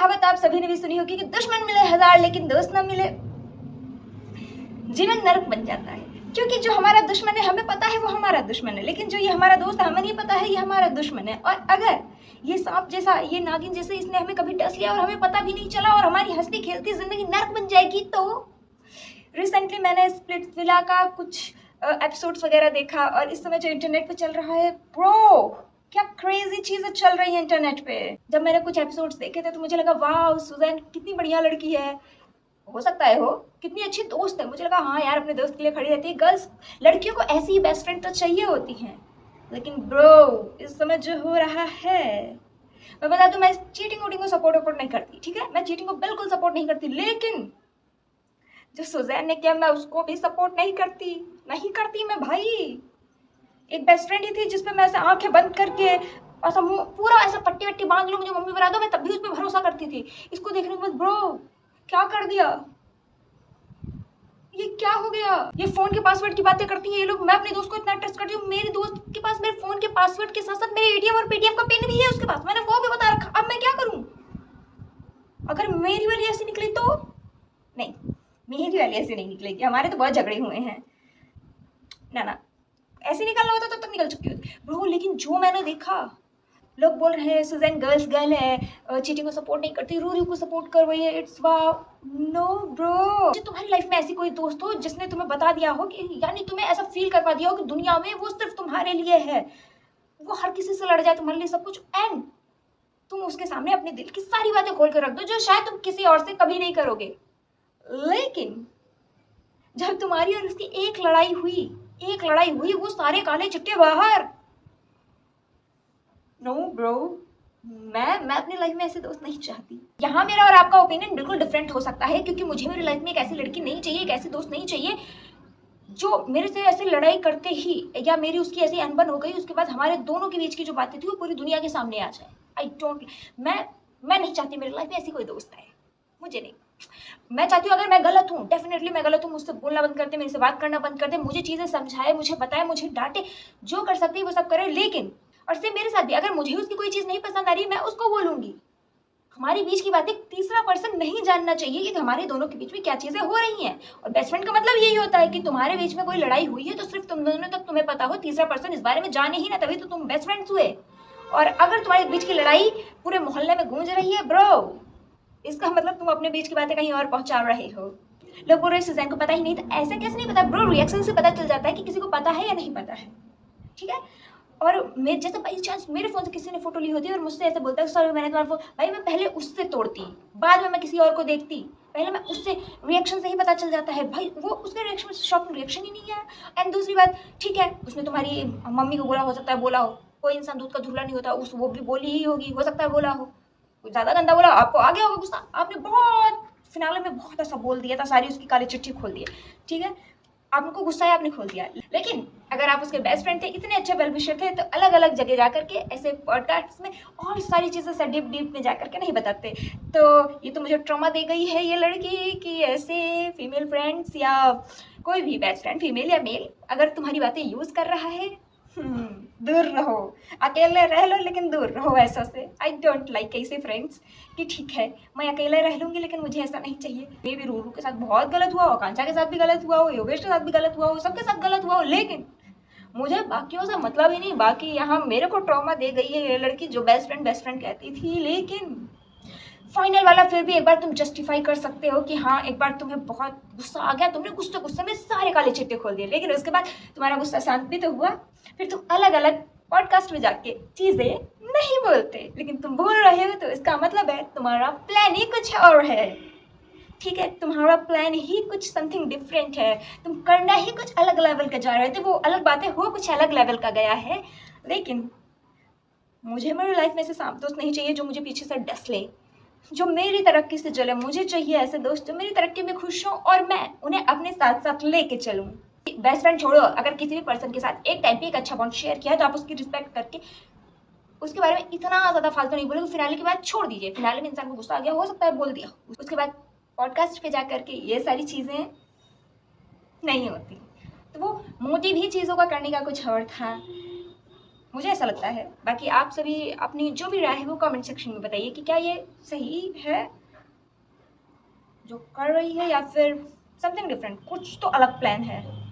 कहावत आप सभी ने भी सुनी होगी कि दुश्मन मिले हजार लेकिन दोस्त ना मिले, जीवन नरक बन जाता है। क्योंकि जो हमारा दुश्मन है हमें पता है वो हमारा दुश्मन है, लेकिन जो ये हमारा दोस्त है हमें नहीं पता है ये हमारा दुश्मन है। और अगर ये सांप जैसा, ये नागिन जैसे इसने हमें कभी डस लिया और हमें पता भी नहीं चला और हमारी हंसती खेलती जिंदगी नर्क बन जाएगी। तो रिसेंटली मैंने स्प्लिट्सविला का कुछ एपिसोड्स वगैरह देखा और इस समय जो इंटरनेट पे चल रहा है ब्रो, क्या क्रेजी चीजें चल रही हैं इंटरनेट पे। जब मैंने कुछ एपिसोड्स देखे थे तो मुझे लगा वाह सुजैन कितनी बढ़िया लड़की है, हो सकता है हो कितनी अच्छी दोस्त है। मुझे लगा हाँ यार अपने दोस्त के लिए खड़ी रहती है। गर्ल्स, लड़कियों को ऐसी ही बेस्ट फ्रेंड तो चाहिए होती हैं। लेकिन ब्रो इस समय जो हो रहा है, मैं बता दूं मैं चीटिंग वोटिंग को सपोर्ट नहीं करती, ठीक है, मैं चीटिंग को बिल्कुल सपोर्ट नहीं करती, लेकिन जो सुजैन ने किया मैं उसको भी सपोर्ट नहीं करती मैं भाई। एक बेस्ट फ्रेंड ही थी जिसपे मैं ऐसे आंखें बंद करके ऐसा पूरा ऐसा पट्टी वट्टी बांध लूं, मुझे मम्मी बता दो, मैं तब भी उस पर भरोसा करती थी। इसको देखने के बाद ब्रो क्या कर दिया, ये क्या हो गया। ये फोन के पासवर्ड की बातें करती हैं ये लोग। मैं अपने दोस्त को इतना ट्रस्ट करती हूँ, मेरे दोस्त के पास मेरे फोन के पासवर्ड के साथ साथ मेरे एटीएम और पेटीएम का पिन भी है उसके पास, मैंने वो भी बता रखा। अब मैं क्या करूं, अगर मेरी वाली ऐसी निकली तो नहीं, मेरी वाली ऐसी नहीं निकलेगी, हमारे तो बहुत झगड़े हुए हैं ना, ऐसे निकलना होता तब तक निकल चुकी होती ब्रो। लेकिन जो मैंने देखा, लोग बोल रहे हैं सुजैन गर्ल है, चीटिंग को सपोर्ट नहीं करती, रूरी को सपोर्ट कर रही है। It's wow no bro. तुम्हारी लाइफ में ऐसी कोई दोस्त हो जिसने तुम्हें बता दिया हो कि, यानी तुम्हें ऐसा फील करवा दिया हो कि दुनिया में वो सिर्फ तुम्हारे लिए है, वो हर किसी से लड़ जाए तुम्हारे लिए सब कुछ, एंड तुम उसके सामने अपने दिल की सारी बातें खोल कर रख दो जो शायद तुम किसी और से कभी नहीं करोगे। लेकिन जब तुम्हारी और उसकी एक लड़ाई हुई वो सारे काले चिट्टे बाहर। नो ब्रो, मैं अपनी लाइफ में ऐसे दोस्त नहीं चाहती। यहाँ मेरा और आपका ओपिनियन बिल्कुल डिफरेंट हो सकता है, क्योंकि मुझे मेरी लाइफ में एक ऐसी लड़की नहीं चाहिए, एक ऐसी दोस्त नहीं चाहिए जो मेरे से ऐसे लड़ाई करते ही या मेरी उसकी ऐसी अनबन हो गई उसके बाद हमारे दोनों के बीच की जो बातें थी वो पूरी दुनिया के सामने आ जाए। आई डोंट, मैं नहीं चाहती मेरी लाइफ में ऐसी कोई दोस्त है, मुझे नहीं। मैं चाहती हूँ अगर मैं गलत हूँ, डेफिनेटली मैं गलत हूँ, मुझसे बोलना बंद कर दे, मेरे से बात करना बंद कर दे, मुझे चीजें समझाए, मुझे बताए, मुझे डांटे, जो कर सकती है वो सब करे। लेकिन और सिर्फ मेरे साथ भी, अगर मुझे उसकी कोई चीज नहीं पसंद आ रही मैं उसको बोलूंगी। हमारी बीच की बातें तीसरा पर्सन नहीं जानना चाहिए कि हमारे दोनों के बीच में क्या चीजें हो रही हैं। और बेस्ट फ्रेंड का मतलब यही होता है कि तुम्हारे बीच में कोई लड़ाई हुई है तो सिर्फ तुम दोनों तक तुम्हें पता हो, तीसरा पर्सन इस बारे में जाने ही ना, तभी तो तुम बेस्ट फ्रेंड्स हुए। और अगर तुम्हारे बीच की लड़ाई पूरे मोहल्ले में गूंज रही है ब्रो, इसका मतलब तुम अपने बीच की बातें कहीं और पहुंचा रहे हो। लोग बोल रहे सुजैन को पता ही नहीं, तो ऐसे कैसे नहीं पता ब्रो, रिएक्शन से पता चल जाता है कि किसी को पता है या नहीं पता है, ठीक है। और मैं जैसे बाई चांस मेरे फोन से किसी ने फोटो ली होती है और मुझसे ऐसे बोलता है सर मैंने तुम्हारा फोन, भाई मैं पहले उससे तोड़ती, बाद में मैं किसी और को देखती, पहले मैं उससे रिएक्शन से ही पता चल जाता है भाई, वो उसके रिएक्शन से शॉक रिएक्शन ही नहीं है। एंड दूसरी बात, ठीक है उसने तुम्हारी मम्मी को बोला, हो सकता है बोला हो, कोई इंसान दूध का धुला नहीं होता, उस वो भी बोली ही होगी, हो सकता है बोला हो, ज्यादा गंदा बोला आपको आ गया होगा गुस्सा, आपने बहुत फिनाले में बहुत ऐसा बोल दिया था, सारी उसकी काली चिट्ठी खोल दी, ठीक है, आपको गुस्सा है आपने खोल दिया। लेकिन अगर आप उसके बेस्ट फ्रेंड थे, इतने अच्छे वेल विशर थे, तो अलग अलग जगह जाकर के ऐसे पॉडकास्ट में और सारी चीजें से डीप में जाकर के नहीं बताते। तो ये तो मुझे ट्रॉमा दे गई है ये लड़की कि ऐसे फीमेल फ्रेंड्स या कोई भी बेस्ट फ्रेंड फीमेल या मेल अगर तुम्हारी बातें यूज कर रहा है, दूर रहो, अकेले रह लो लेकिन दूर रहो ऐसा से। आई डोंट लाइक ऐसे फ्रेंड्स कि ठीक है मैं अकेले रह लूंगी लेकिन मुझे ऐसा नहीं चाहिए। मे भी रूरू के साथ बहुत गलत हुआ हो, कांचा के साथ भी गलत हुआ हो, योगेश के साथ भी गलत हुआ हो, सबके साथ गलत हुआ हो, लेकिन मुझे बाकियों से मतलब ही नहीं। बाकी यहाँ मेरे को ट्रॉमा दे गई है ये लड़की जो बेस्ट फ्रेंड कहती थी। लेकिन फाइनल वाला फिर भी एक बार तुम जस्टिफाई कर सकते हो कि हाँ एक बार तुम्हें बहुत गुस्सा आ गया, तुमने गुस्से में सारे काले चिट्टे खोल दिए, लेकिन उसके बाद तुम्हारा गुस्सा शांत भी तो हुआ, फिर तुम अलग अलग पॉडकास्ट में जाके चीजें नहीं बोलते, लेकिन तुम बोल रहे हो तो इसका मतलब है तुम्हारा प्लान ही कुछ और है, ठीक है, तुम्हारा प्लान ही कुछ समथिंग डिफरेंट है, तुम करना ही कुछ अलग लेवल का जा रहे थे, वो अलग बातें हो कुछ अलग लेवल का गया है। लेकिन मुझे मेरी लाइफ में ऐसे सांप दोस्त नहीं चाहिए जो मुझे पीछे से डस ले, जो मेरी तरक्की से जले। मुझे चाहिए ऐसे दोस्त जो मेरी तरक्की में खुश हों और मैं उन्हें अपने साथ साथ लेके चलूं। बेस्ट फ्रेंड छोड़ो, अगर किसी भी पर्सन के साथ एक टाइम पे एक अच्छा बॉन्ड शेयर किया है तो आप उसकी रिस्पेक्ट करके उसके बारे में इतना ज्यादा फालतू नहीं बोलोगे, फिनाले के बाद छोड़ दीजिए। फिनाले में इंसान को गुस्सा आ गया, हो सकता है बोल दिया, उसके बाद पॉडकास्ट पे जा करके ये सारी चीजें नहीं होती। तो वो मोटिव ही चीजों का करने का कुछ और था। मुझे ऐसा लगता है। बाकी आप सभी अपनी जो भी राय है वो कमेंट सेक्शन में बताइए कि क्या ये सही है जो कर रही है या फिर समथिंग डिफरेंट, कुछ तो अलग प्लान है।